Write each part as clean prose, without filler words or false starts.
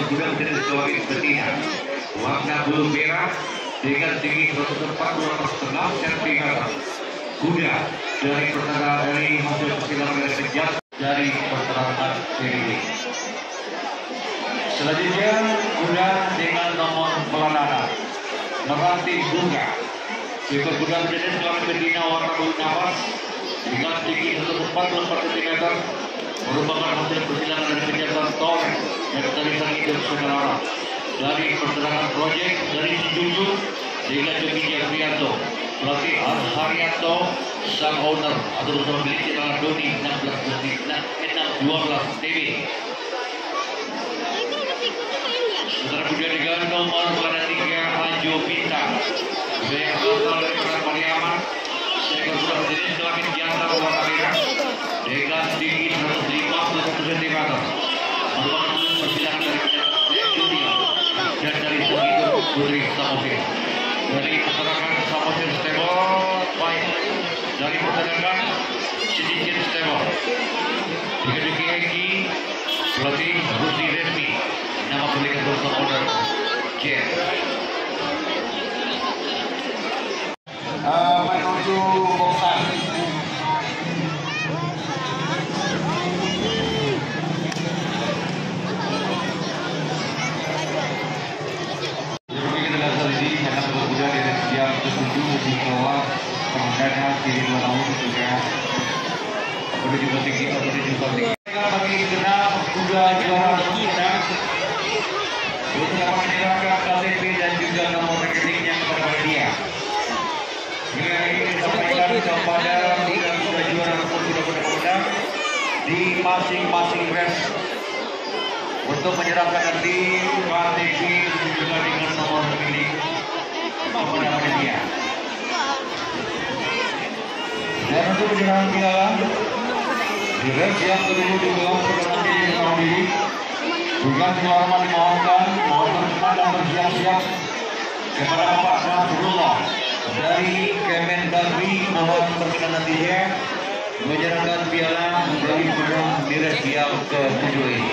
kuda jenis kelamin betina warna bulu merah dengan tinggi 140,5 cm. Kuda dari hasil persilangan dari sejak dari peternakan sendiri. Selanjutnya kuda dengan nomor pelananan Meranti Bunga. Seekor kuda jenis kelamin betina warna bulu napas dengan tinggi 144 cm, merupakan hasil persilangan dari penyertaan Tor dan tarisan hidup saudara dari pertanakan proyek dari Sinjunjung dengan Joki Jafrianto, pelatih Haryanto, sang owner atau bersama milik adalah Doni 1612 TV. Saudara kuda dengan nomor 3 Anjo Bintang yang berasal dari Kota Pariaman. Seekor kuda berjenis kelamin jantan warna merah dengan tinggi 151 cm, merupakan persilangan dari junior dan dari segitu Putri Samosir dari peternakan Samosir Stable baik dari peternakan Sedikit Stable dengan Eki pelatih Rusi Resmi, nama pemilik bersama owner Jen. Menuju boxan. Jadi kita lihat kali ini karena berkuda dari sejak ke-7 di bawah pengandanya kiri 2 tahun juga menuju ke tinggi atau menuju ke tinggi. Bagi genap kuda juara kita untuk dapat menyerahkan KTP dan juga nomor rekeningnya kepada dia. Bila ini disampaikan kepada kuda juara maupun kuda-kuda pemenang di masing-masing race untuk menyerahkan nanti KTP juga dengan nomor rekening kepada dia. Dan untuk penyerahan piala di race yang ke-7 di bawah nanti di tahun ini juga selamat dimohonkan mohon bercepat dan bersiap-siap kepada Bapak Nasrullah dari Kemendagri, mohon berkenan nantinya menyerahkan piala dari pemenang di race yang ke-7 ini.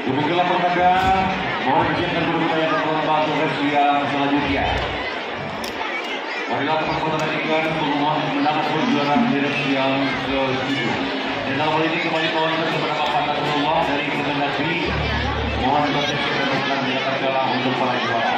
Demikianlah penanda, mohon izinkan berita yang terlomba tugas yang selanjutnya. Marilah teman-teman nantikan pengumuman kemenangan perjuangan direksi yang ke-7. Dan hal ini kembali mohonkan kepada Bapak Nasrullah dari Kemendagri, mohon berkenan untuk para juara.